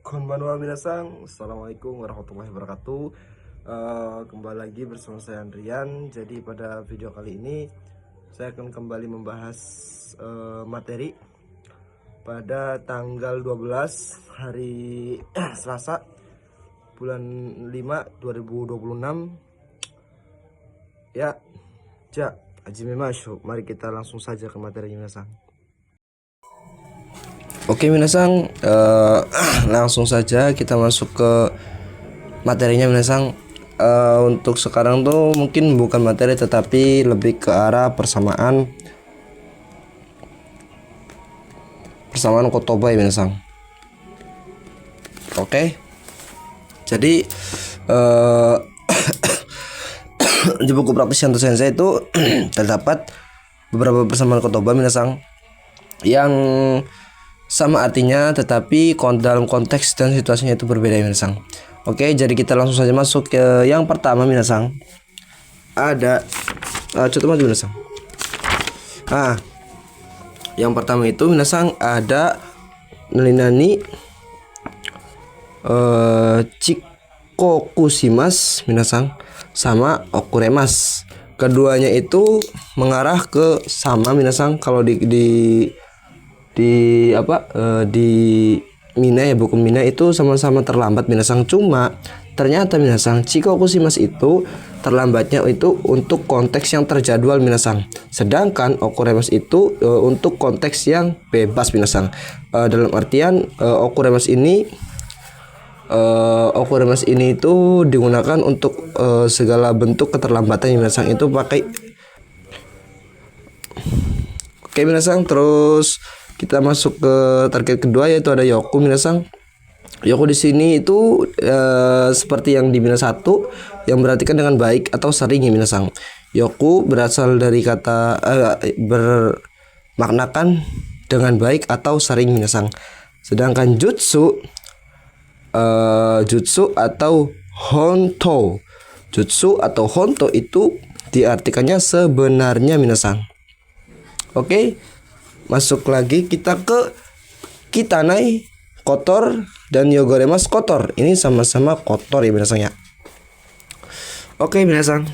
Konbanwa minasang, assalamualaikum warahmatullahi wabarakatuh. Kembali lagi bersama saya Andrian. Jadi pada video kali ini saya akan kembali membahas materi pada tanggal 12 hari Selasa bulan 5 2026. Ya, Hajime masuk. Mari kita langsung saja ke materinya minasang. Oke minasang, langsung saja kita masuk ke materinya minasang. Untuk sekarang tuh mungkin bukan materi tetapi lebih ke arah persamaan kotoba ya minasang. Oke, jadi di buku praktis Shanto Sensei itu terdapat beberapa persamaan kotoba minasang yang sama artinya tetapi dalam konteks dan situasinya itu berbeda minasang. Oke, jadi kita langsung saja masuk ke yang pertama minasang. Ada contoh maju minasang. Yang pertama itu minasang ada Narinani Chikokushimas minasang sama Okuremas. Keduanya itu mengarah ke sama minasang. Kalau di Mina ya, buku Mina itu sama-sama terlambat minasang. Cuma ternyata minasang Chikokushimas itu terlambatnya itu untuk konteks yang terjadwal minasang, sedangkan Okuremas itu untuk konteks yang bebas minasang. Dalam artian Okuremas ini itu digunakan untuk segala bentuk keterlambatan minasang itu pakai. Oke minasang, terus kita masuk ke target kedua yaitu ada Yoku minasang. Yoku di sini itu seperti yang di Mina 1 yang berartikan dengan baik atau sering ya minasang. Yoku berasal dari kata bermaknakan dengan baik atau sering minasang. Sedangkan jutsu atau honto. Jutsu atau honto itu diartikannya sebenarnya minasang. Oke, masuk lagi kita ke Kitanai kotor dan Yogoremas kotor. Ini sama-sama kotor ya minasang ya. Oke minasang,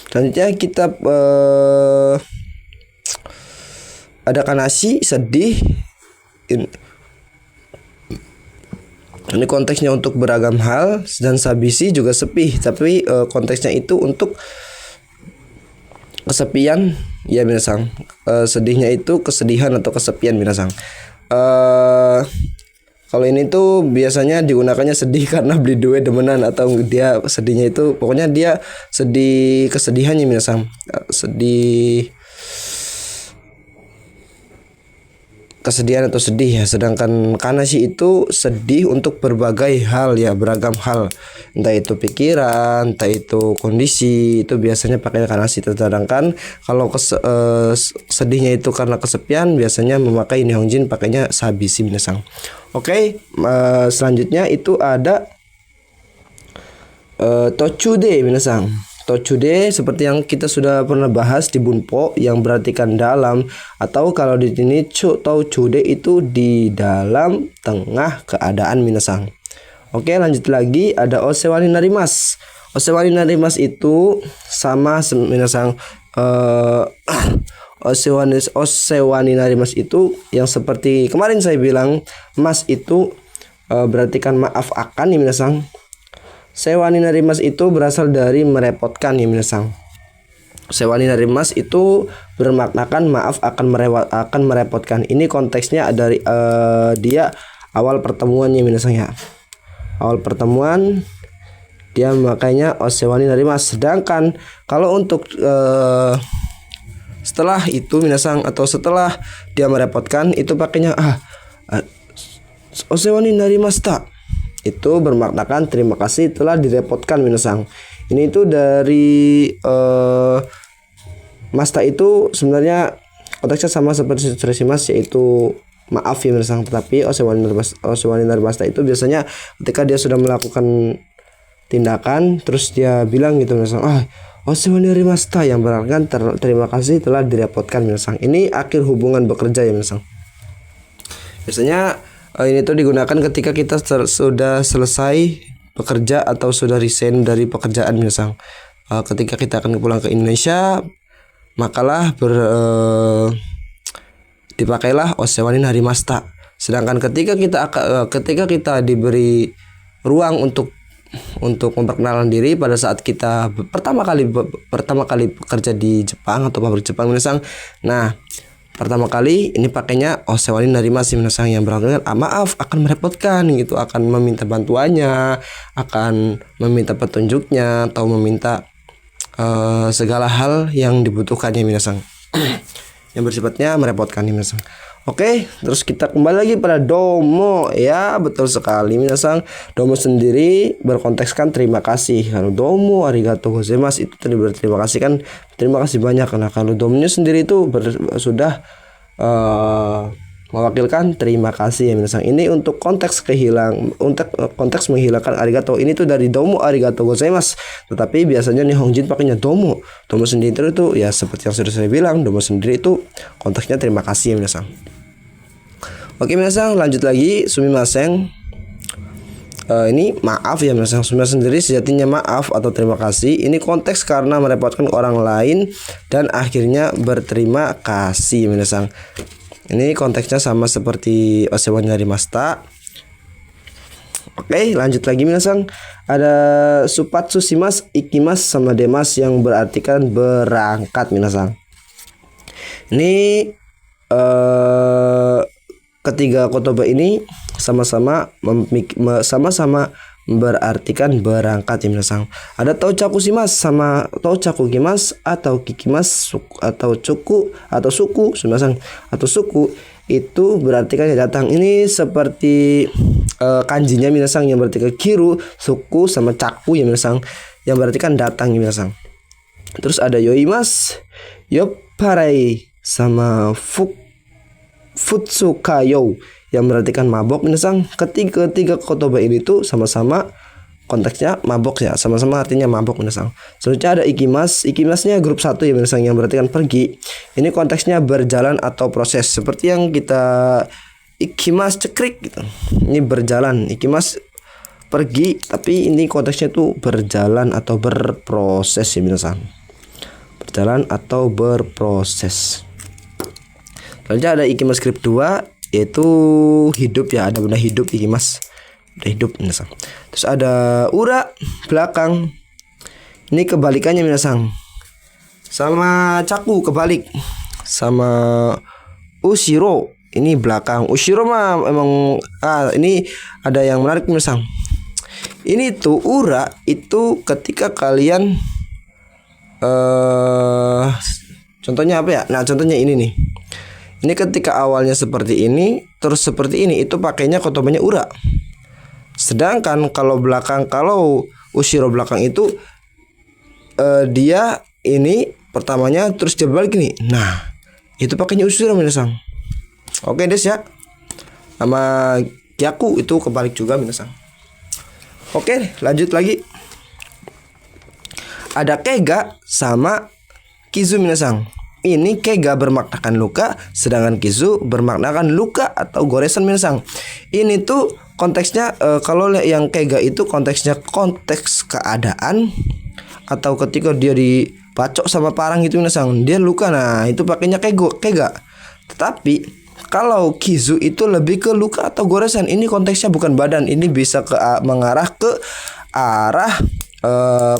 selanjutnya kita ada Kanashi sedih. Ini konteksnya untuk beragam hal, dan Sabisi juga sepi, tapi konteksnya itu untuk kesepian ya minasang. Sedihnya itu kesedihan atau kesepian minasang. Kalau ini tuh biasanya digunakannya sedih karena beli duit demenan, atau dia sedihnya itu pokoknya dia sedih kesedihannya minasang. Kesedihan atau sedih ya. Sedangkan Kanashi itu sedih untuk berbagai hal ya, beragam hal, entah itu pikiran, entah itu kondisi, itu biasanya pakai Kanashi. Sedangkan kalau sedihnya itu karena kesepian, biasanya memakai Nihonjin pakainya Sabisi minasang. Oke, selanjutnya itu ada Tochude minasang. Tochude seperti yang kita sudah pernah bahas di Bunpo yang berartikan dalam, atau kalau di sini Tochude itu di dalam tengah keadaan minasang. Oke, lanjut lagi ada Osewani Narimas. Osewani Narimas itu sama minasang. Osewani Narimas itu yang seperti kemarin saya bilang, mas itu berartikan maaf akan ya minasang. Sewani narimas itu berasal dari merepotkan ya minasang. Sewani narimas itu bermaknakan maaf akan merepotkan. Ini konteksnya dari dia awal pertemuannya minasang ya. Awal pertemuan dia makanya Osewani narimas. Sedangkan kalau untuk setelah itu minasang, atau setelah dia merepotkan, itu pakainya Osewani narimashita. Itu bermaknakan terima kasih telah direpotkan minasang. Ini itu dari masta itu sebenarnya konteksnya sama seperti Tsureshimasu, yaitu maaf ya minasang. Tetapi Osewani narimashita itu biasanya ketika dia sudah melakukan tindakan terus dia bilang gitu minasang, Osewani narimashita, yang berarti terima kasih telah direpotkan minasang. Ini akhir hubungan bekerja ya minasang. Biasanya Ini tuh digunakan ketika kita sudah selesai bekerja atau sudah resign dari pekerjaan minasang. Ketika kita akan pulang ke Indonesia, makalah dipakailah osewani narimashita. Sedangkan ketika kita diberi ruang untuk memperkenalkan diri pada saat kita pertama kali bekerja di Jepang atau pabrik Jepang minasang. Nah, pertama kali ini pakainya osewani narimasu minasang, yang berarti maaf, akan merepotkan gitu, akan meminta bantuannya, akan meminta petunjuknya, atau meminta segala hal yang dibutuhkannya minasang. Yang bersifatnya merepotkan minasang. Oke, terus kita kembali lagi pada domo. Ya, betul sekali minasang. Domo sendiri berkontekskan terima kasih. Kalau domo arigatou gozaimasu itu tadi berterima kasih kan, terima kasih banyak. Karena kalau domonya sendiri itu sudah mewakilkan terima kasih ya minasang. Ini untuk konteks menghilangkan arigato. Ini tuh dari domo arigatou gozaimasu. Tetapi biasanya Nihonjin pakainya domo. Domo sendiri itu ya seperti yang sudah saya bilang, domo sendiri itu konteksnya terima kasih ya minasang. Oke minasang, lanjut lagi. Sumimasen. Ini maaf ya minasang. Sumimasen sendiri sejatinya maaf atau terima kasih. Ini konteks karena merepotkan orang lain dan akhirnya berterima kasih minasang. Ini konteksnya sama seperti osewani narimashita. Oke, lanjut lagi minasang. Ada supatsu shimasu, ikimasu sama demasu yang berartikan berangkat minasang. Ini ketiga kotoba ini sama-sama berartikan berangkat ya minasang. Ada touchaku shimasu sama touchaku kimasu atau kikimasu atau suku minasang, atau suku itu berartikan datang. Ini seperti kanjinya minasang yang berarti kiru, suku sama caku ya minasang, yang berartikan datang ya minasang. Terus ada yoimas, yopparai sama futsukayo yang berartikan mabok minasang. Ketiga kotoba ini tuh sama-sama konteksnya mabok ya, sama-sama artinya mabok minasang. Selanjutnya ada ikimasnya grup 1 ya minasang, yang berartikan pergi. Ini konteksnya berjalan atau proses, seperti yang kita ikimas cekrik gitu. Ini berjalan, ikimas pergi, tapi ini konteksnya tuh berjalan atau berproses ya minasang. Berjalan atau berproses. Selanjutnya ada ikimas script 2, yaitu hidup ya, ada benda hidup ikimas, benda hidup minasang. Terus ada ura, belakang. Ini kebalikannya minasang. Sama caku kebalik. Sama ushiro, ini belakang. Ushiro mah emang ini ada yang menarik minasang. Ini tuh ura itu ketika kalian contohnya apa ya? Nah, contohnya ini nih. Ini ketika awalnya seperti ini, terus seperti ini, itu pakainya kotobanya ura. Sedangkan kalau belakang, kalau ushiro belakang itu dia ini pertamanya terus dia balik nih. Nah, itu pakainya ushiro minasang. Oke des ya. Sama kyaku itu kebalik juga minasang. Oke, lanjut lagi. Ada keiga sama kizu minasang. Ini keiga bermaknakan luka, sedangkan kizu bermaknakan luka atau goresan minasang. Ini tuh konteksnya kalau yang keiga itu konteksnya konteks keadaan, atau ketika dia dibacok sama parang gitu minasang, dia luka. Nah, itu pakainya keiga. Tetapi kalau kizu itu lebih ke luka atau goresan. Ini konteksnya bukan badan, ini bisa mengarah ke arah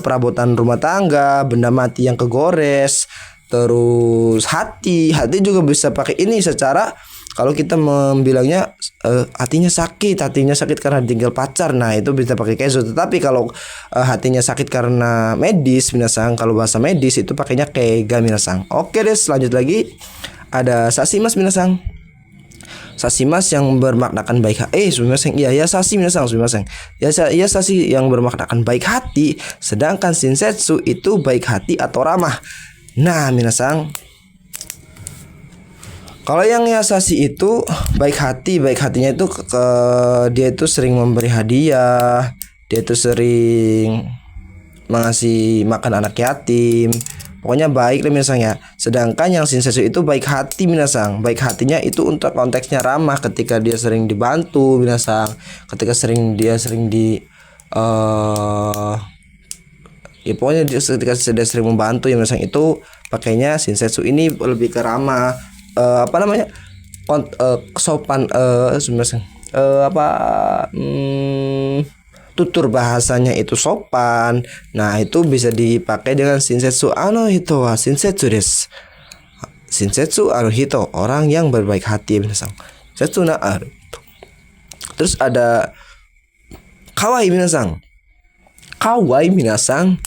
perabotan rumah tangga, benda mati yang kegores. Terus hati juga bisa pakai ini secara, kalau kita membilangnya hatinya sakit karena ditinggal pacar, nah itu bisa pakai keizu. Tetapi kalau hatinya sakit karena medis minasang, kalau bahasa medis itu pakainya keiga minasang. Oke deh, lanjut lagi. Ada sasimas minasang. Sasimas yang bermaknakan baik hati. Sumimasen. Iya, ya sasi minasang, sumimasen. Ya sasi yang bermaknakan baik hati, sedangkan shinsetsu itu baik hati atau ramah. Nah minasang, kalau yang Yasashi itu baik hatinya itu dia itu sering memberi hadiah, dia itu sering mengasih makan anak yatim, Pokoknya baik lah minasang ya. Sedangkan yang shinsetsu itu baik hati minasang. Baik hatinya itu untuk konteksnya ramah ketika dia sering dibantu minasang. Ketika dia sering di ya pokoknya ketika dia sering membantu ya minasang, itu pakainya shinsetsu ini lebih ke ramah, apa namanya, sopan, minasang, tutur bahasanya itu sopan. Nah, itu bisa dipakai dengan shinsetsu ano hito wa shinsetsu desu. Shinsetsu ano hito, orang yang berbaik hati minasang. Shinsetsu na aru. Terus ada kawaii minasang. Kawaii minasang,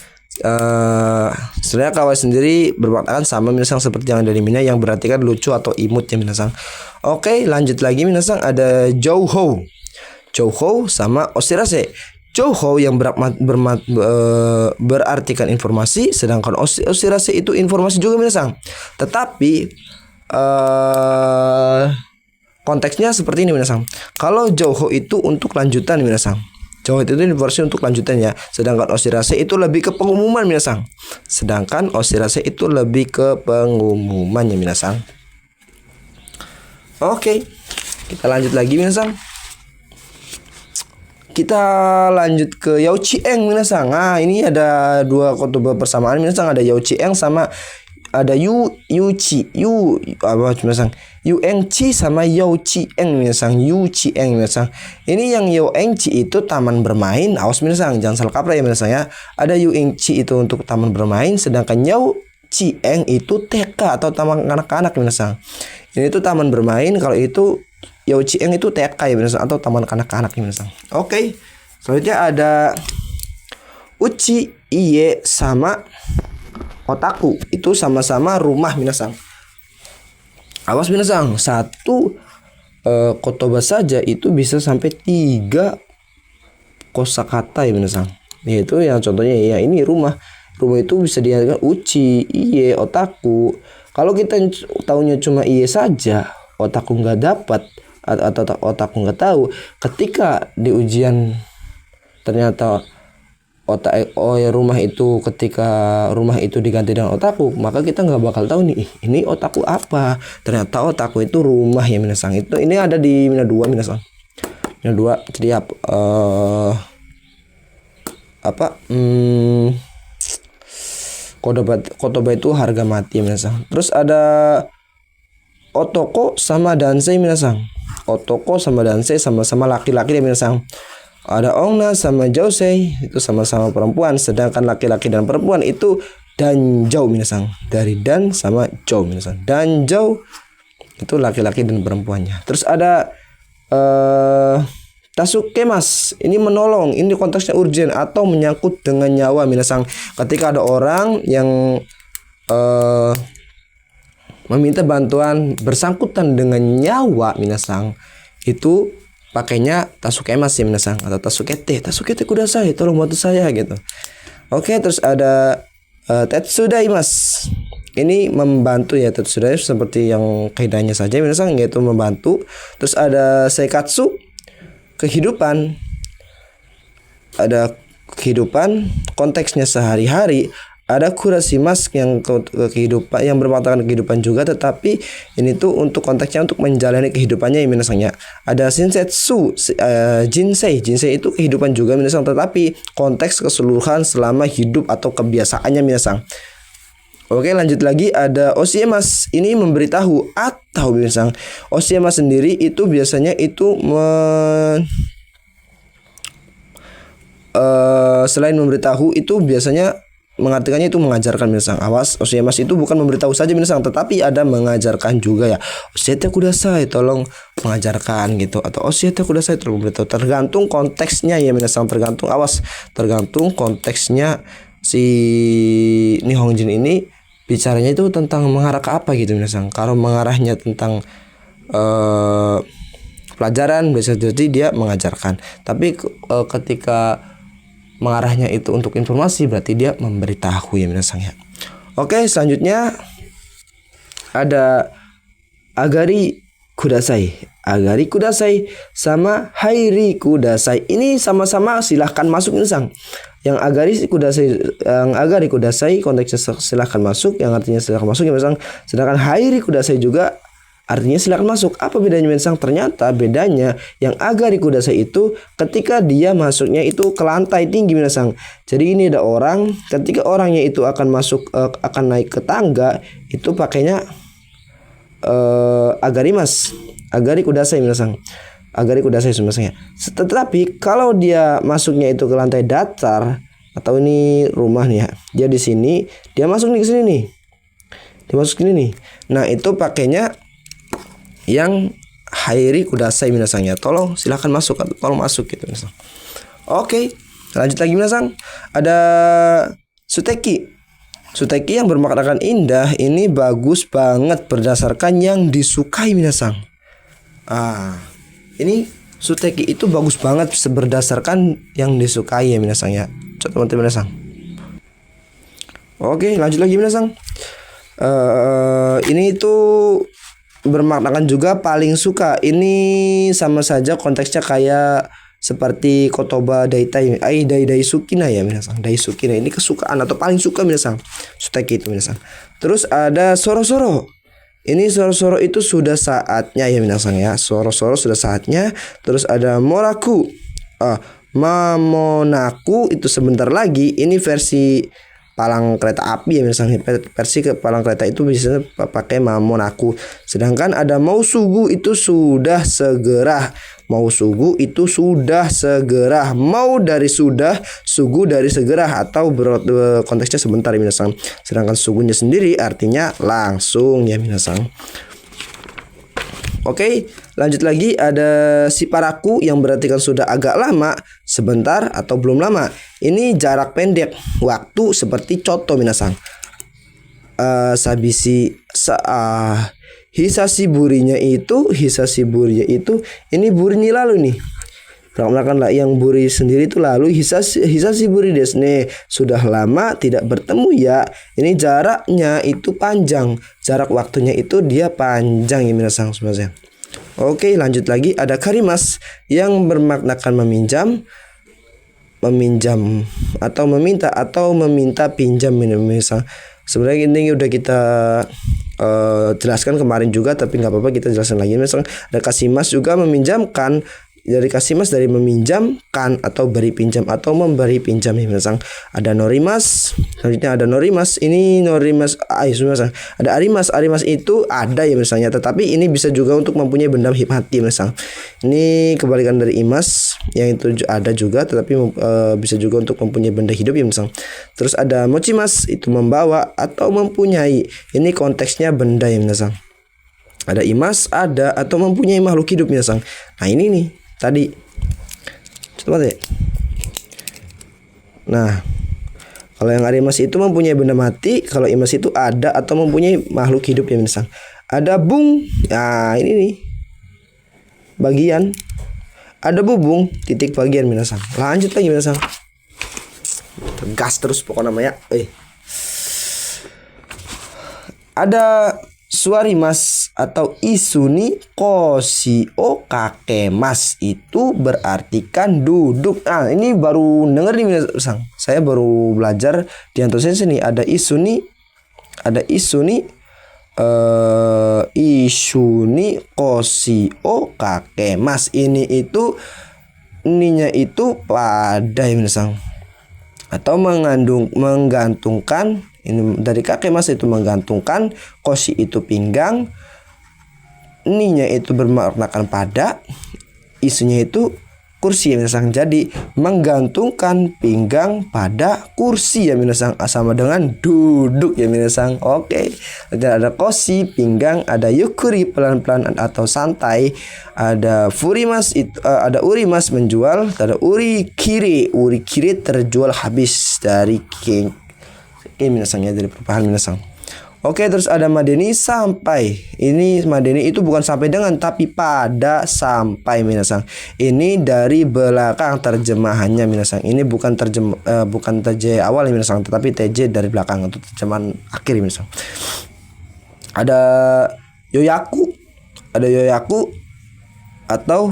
sebenarnya kawaii sendiri bermakna sama minasang seperti yang dari Mina, yang berarti kan lucu atau imut ya minasang. Oke, lanjut lagi minasang, ada jouhou. Jouhou sama oshirase. Jouhou yang berartikan informasi, sedangkan oshirase itu informasi juga minasang. Tetapi konteksnya seperti ini minasang. Kalau jouhou itu untuk lanjutan minasang. Jouhou itu informasi untuk lanjutan ya. Sedangkan oshirase itu lebih ke pengumuman minasang. Sedangkan oshirase itu lebih ke pengumuman ya minasang. Oke, kita lanjut lagi minasang. Kita lanjut ke Youchieng minasang. Nah, ini ada dua kotoba persamaan minasang, ada Youchieng sama ada Yuchi minasang. Yuengchi sama Youchieng minasang. Yuchieng minasang. Ini yang Youengchi itu taman bermain, awas minasang, jangan salah kaprah ya minasang ya. Ada Yuengchi itu untuk taman bermain, sedangkan Youchieng itu TK atau taman kanak-kanak minasang. Ini tuh taman bermain, kalau itu Youchieng itu TK ya minasang, atau taman kanak-kanak ya minasang. Oke. Selanjutnya ada uchi, iye sama otaku. Itu sama-sama rumah minasang. Awas minasang, satu kotoba saja itu bisa sampai 3 kosakata ya minasang. Yaitu yang contohnya ya ini rumah. Rumah itu bisa diartikan uchi, iye, otaku. Kalau kita taunya cuma iye saja, otaku nggak dapat, atau otaku nggak tahu, ketika di ujian ternyata rumah itu, ketika rumah itu diganti dengan otaku, maka kita nggak bakal tahu nih ini otaku apa. Ternyata otaku itu rumah ya minasang. Itu ini ada di Mina 2 minasang. Mina 2. Jadi kotoba itu harga mati minasang. Terus ada otoko sama dansei minasang. Otoko sama dansei sama-sama laki-laki ya minasang. Ada onna sama jousei, itu sama-sama perempuan, sedangkan laki-laki dan perempuan itu danjou minasang. Dari dan sama jou minasang. Danjou itu laki-laki dan perempuannya. Terus ada tasukemas, ini menolong, ini konteksnya urgent atau menyangkut dengan nyawa minasang. Ketika ada orang yang meminta bantuan bersangkutan dengan nyawa minasang, itu pakainya tasukemas ya minasang, atau tasukete kudasai, tolong bantu saya gitu. Oke, terus ada tetsudaimas. Ini membantu ya, tetsudai seperti yang kaidahnya saja minasang, yaitu membantu. Terus ada seikatsu, kehidupan. Ada kehidupan, konteksnya sehari-hari. Ada kurasimas yang kehidupan, yang bermakna kehidupan juga, tetapi ini tuh untuk konteksnya untuk menjalani kehidupannya ya minasang ya. Ada shinsetsu, jinsei itu kehidupan juga minasang, tetapi konteks keseluruhan selama hidup atau kebiasaannya minasang. Oke, lanjut lagi ada osiemas, ini memberitahu atau minasang. Osiemas sendiri itu biasanya itu selain memberitahu itu biasanya mengartikannya itu mengajarkan minasang. Awas, osiemas itu bukan memberitahu saja minasang, tetapi ada mengajarkan juga ya. Oshite kudasai, tolong mengajarkan gitu, atau oshite kudasai, tolong memberitahu. Tergantung konteksnya ya minasang, tergantung konteksnya si Nihonjin ini bicaranya itu tentang mengarah ke apa gitu minasang. Kalau mengarahnya tentang pelajaran, bisa jadi dia mengajarkan. Tapi ketika mengarahnya itu untuk informasi, berarti dia memberitahu ya minasang ya. Oke, selanjutnya ada agari kudasai. agari kudasai sama hairi kudasai. Ini sama-sama silahkan masuk minasang. Yang agari kudasai konteksnya silahkan masuk, yang artinya silahkan masuk ya minasang. Sedangkan hairi kudasai juga artinya silakan masuk. Apa bedanya minasang? Ternyata bedanya yang agari kudasai itu ketika dia masuknya itu ke lantai tinggi minasang. Jadi ini ada orang, ketika orangnya itu akan masuk akan naik ke tangga itu pakainya agari kudasai minasang. Agari kudasai minasang ya. Tetapi kalau dia masuknya itu ke lantai datar atau ini rumah nih ya. Dia di sini, dia masuk nih ke sini nih. Dia masuk sini nih. Nah, itu pakainya yang hairi kudasai minasang ya. Tolong silahkan masuk, tolong masuk gitu minasang. Oke, lanjut lagi minasang. Ada suteki. Suteki yang bermaknakan indah ini bagus banget berdasarkan yang disukai minasang. Ini suteki itu bagus banget berdasarkan yang disukai ya minasang ya. Coba teman-teman minasang. Oke, lanjut lagi minasang. Ini itu bermaknakan juga paling suka. Ini sama saja konteksnya kayak seperti kotoba daitai daisukina ya minasang. Daisukina ini kesukaan atau paling suka minasang. Suteki itu minasang. Terus ada soro-soro. Ini soro-soro itu sudah saatnya ya minasang ya. Soro-soro sudah saatnya. Terus ada moraku. Mamonaku itu sebentar lagi. Ini versi palang kereta api ya misalnya, versi ke palang kereta itu biasanya pakai mamonaku. Sedangkan ada mausugu itu sudah segera. Mausugu itu sudah segera. Mau dari sudah, sugu dari segera atau konteksnya sebentar ya minasang. Sedangkan sugunya sendiri artinya langsung ya minasang. Oke, lanjut lagi ada siparaku yang berarti kan sudah agak lama, sebentar atau belum lama. Ini jarak pendek waktu seperti contoh minasang. Hisasiburinya itu ini burinya lalu nih. Perkenalkan lah yang buri sendiri itu lalu hisasiburi desne, sudah lama tidak bertemu ya. Ini jaraknya itu panjang, jarak waktunya itu dia panjang ya minasang sebenarnya. Oke, lanjut lagi ada karimas yang bermaknakan meminjam atau meminta pinjam minasang. Sebenarnya ini udah kita jelaskan kemarin juga, tapi nggak apa-apa kita jelaskan lagi. Misalnya ada kasimas juga meminjamkan. Dari kasimas dari meminjamkan atau beri pinjam atau memberi pinjam ya minasang. Ada norimas, selanjutnya ada norimas. Ini norimas ada arimas itu ada ya misalnya, tetapi ini bisa juga untuk mempunyai benda mati misal. Ini kebalikan dari imas yang itu ada juga, tetapi bisa juga untuk mempunyai benda hidup ya misal. Terus ada mochimas itu membawa atau mempunyai. Ini konteksnya benda ya minasang. Ada imas, ada atau mempunyai makhluk hidup minasang. Nah ini nih tadi coba deh. Nah kalau yang arimas itu mempunyai benda mati, kalau imas itu ada atau mempunyai makhluk hidup ya minasang. Ada bung, nah ini nih bagian. Ada bubung titik bagian minasang. Lanjut lagi minasang. Tegas terus pokoknya namanya. Ada suarimas atau isuni koshi o kakemas itu berartikan duduk. Nah ini baru denger nih minasang. Saya baru belajar di Anto Sensei nih. Ada isuni koshi o kakemas. Ini itu ininya itu pada minasang atau menggantungkan. Ini dari kakek mas itu menggantungkan, koshi itu pinggang, ninya itu bermaknakan pada, isunya itu kursi ya minasang. Jadi menggantungkan pinggang pada kursi ya minasang, sama dengan duduk ya minasang. Oke. Dan ada koshi pinggang, ada yukuri pelan-pelan atau santai, ada furimas itu ada urimas menjual, ada urikiri terjual habis dari king minasang ya, dari perubahan minasang. Oke, terus ada madeni sampai. Ini madeni itu bukan sampai dengan, tapi pada sampai minasang. Ini dari belakang terjemahannya minasang. Ini bukan TJ awal minasang, tetapi TJ dari belakang untuk terjemahan akhir minasang. Ada yoyaku. atau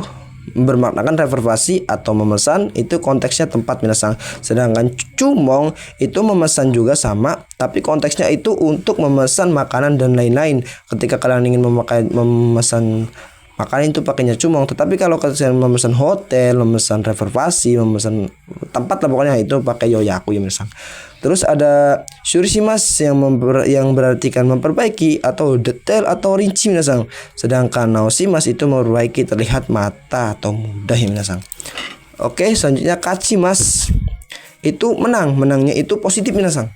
bermaknakan reservasi atau memesan, itu konteksnya tempat minasang. Sedangkan cumong itu memesan juga sama, tapi konteksnya itu untuk memesan makanan dan lain-lain. Ketika kalian ingin memesan makanan itu pakainya cumong. Tetapi kalau kalian memesan hotel, memesan reservasi, memesan tempat lah pokoknya, itu pakai yoyaku ya minasang. Terus ada surishimasu yang berartikan memperbaiki atau detail atau rinci minasang. Sedangkan naoshimasu itu memperbaiki terlihat mata atau mudah ya minasang. Oke, selanjutnya kachimasu itu menang, menangnya itu positif minasang.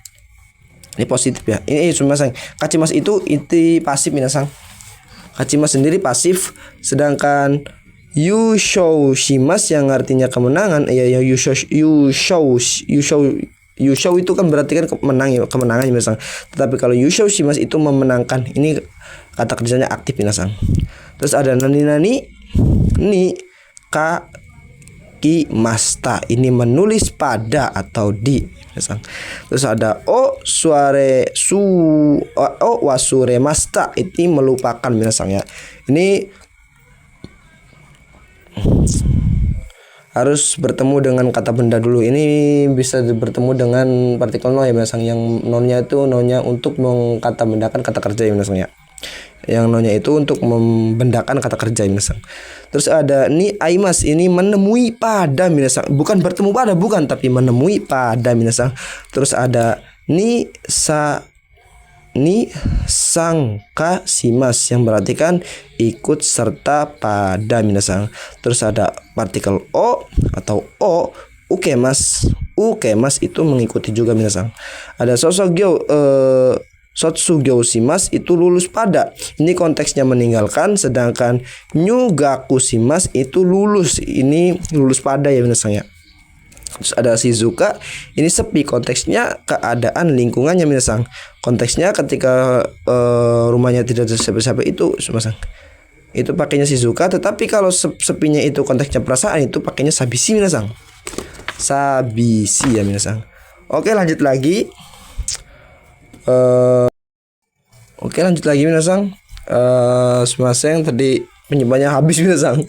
Ini positif ya. Ini minasang. Kachimasu itu inti pasif minasang. Kachimasu sendiri pasif, sedangkan yushou-shimasu yang artinya kemenangan, ya yushou itu kan berarti kan kemenangan minasang. Tetapi kalau yushou-shimasu itu memenangkan. Ini kata kerjanya aktif minasang. Terus ada nani ni kakimasta, ini menulis pada atau di minasang. Terus ada o wasuremashita, itu melupakan minasang ya. Ini harus bertemu dengan kata benda dulu. Ini bisa bertemu dengan partikel no ya minasang. Yang nonnya itu nonnya untuk mengkata bendakan kata kerja ya minasang ya. Yang nonnya itu untuk membendakan kata kerja ya minasang. Terus ada ni aimas, ini menemui pada minasang. Bukan bertemu pada, bukan, tapi menemui pada minasang. Terus ada ni sangka simas, yang berarti kan ikut serta pada minasang. Terus ada partikel o atau o, ukemas itu mengikuti juga minasang. Ada sotsugyo shimasu itu lulus pada, ini konteksnya meninggalkan. Sedangkan nyugaku shimasu itu lulus, ini lulus pada ya minasang ya. Terus ada shizuka, ini sepi, konteksnya keadaan lingkungannya minasang. Konteksnya ketika rumahnya tidak ada siapa-siapa itu minasang, itu pakainya shizuka. Tetapi kalau sepinya itu konteksnya perasaan, itu pakainya sabisi minasang. Sabisi ya minasang. Oke, lanjut lagi. Minasang. Sumaseng, tadi penyimpannya habis minasang.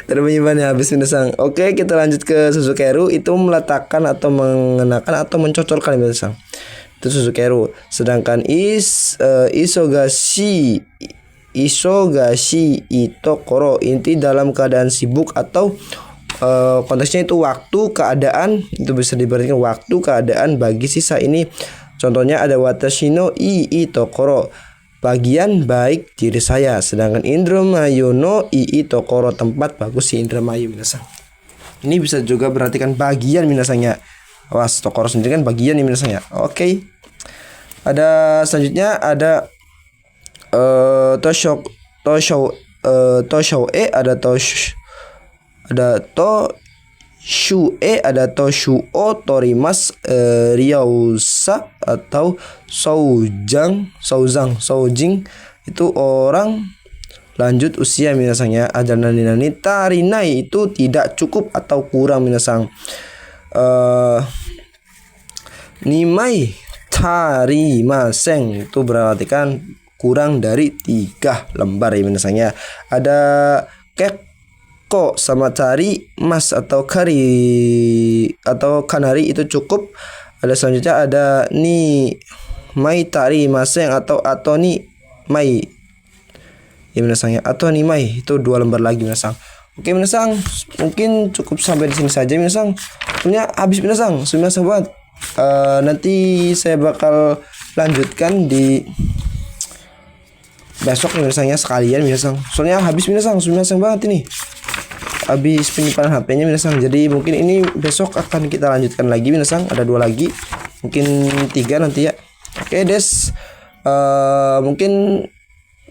Tadi penyimpannya habis minasang. Oke, kita lanjut ke suzukeru, itu meletakkan atau mengenakan atau mencocorkan minasang. Itu suzukeru. Sedangkan isogashi itokoro, inti dalam keadaan sibuk atau konteksnya itu waktu, keadaan, itu bisa diartikan waktu, keadaan bagi sisa. Ini contohnya ada watashi no ii tokoro, bagian baik diri saya. Sedangkan Indramayu no ii tokoro, tempat bagus si Indramayu minasang. Ini bisa juga berartikan bagian minasangnya. Was, tokoro sendiri kan bagian nih minasangnya. Oke. Ada selanjutnya ada shue, ada toshuo torimas, ryausa atau soujing itu orang lanjut usia minasangnya. Ada nani tarinai, itu tidak cukup atau kurang minasang. Nimai tarimaseng, itu berarti kan kurang dari 3 lembar ya minasangnya. Ada keko sama cari mas atau kari atau kanari, itu cukup. Ada selanjutnya ada ni mai tari maseng atau ni mai ya minasangnya, atau ni mai, itu 2 lembar lagi minasang. Oke minasang, mungkin cukup sampai di sini saja minasang. Sebenarnya habis minasang, minasang banget. Nanti saya bakal lanjutkan di besok minasangnya sekalian minasang. Soalnya habis minasang banget ini. Habis penyimpanan HP-nya minasang. Jadi mungkin ini besok akan kita lanjutkan lagi minasang. Ada 2 lagi, mungkin 3 nanti ya. Oke des, mungkin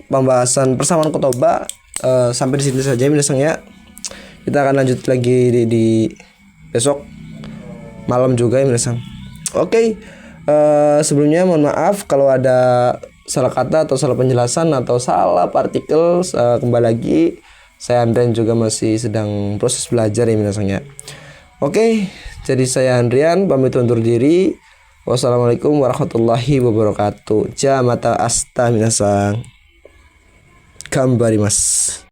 pembahasan persamaan kotoba sampai di sini saja minasang ya. Kita akan lanjut lagi di besok malam juga ya minasang. Oke, sebelumnya mohon maaf kalau ada salah kata atau salah penjelasan atau salah partikel. Kembali lagi, saya Andrian juga masih sedang proses belajar ya minasangnya. Oke, jadi saya Andrian pamit undur diri. Wassalamualaikum warahmatullahi wabarakatuh. Jamata asta minasang. Gambarimasu.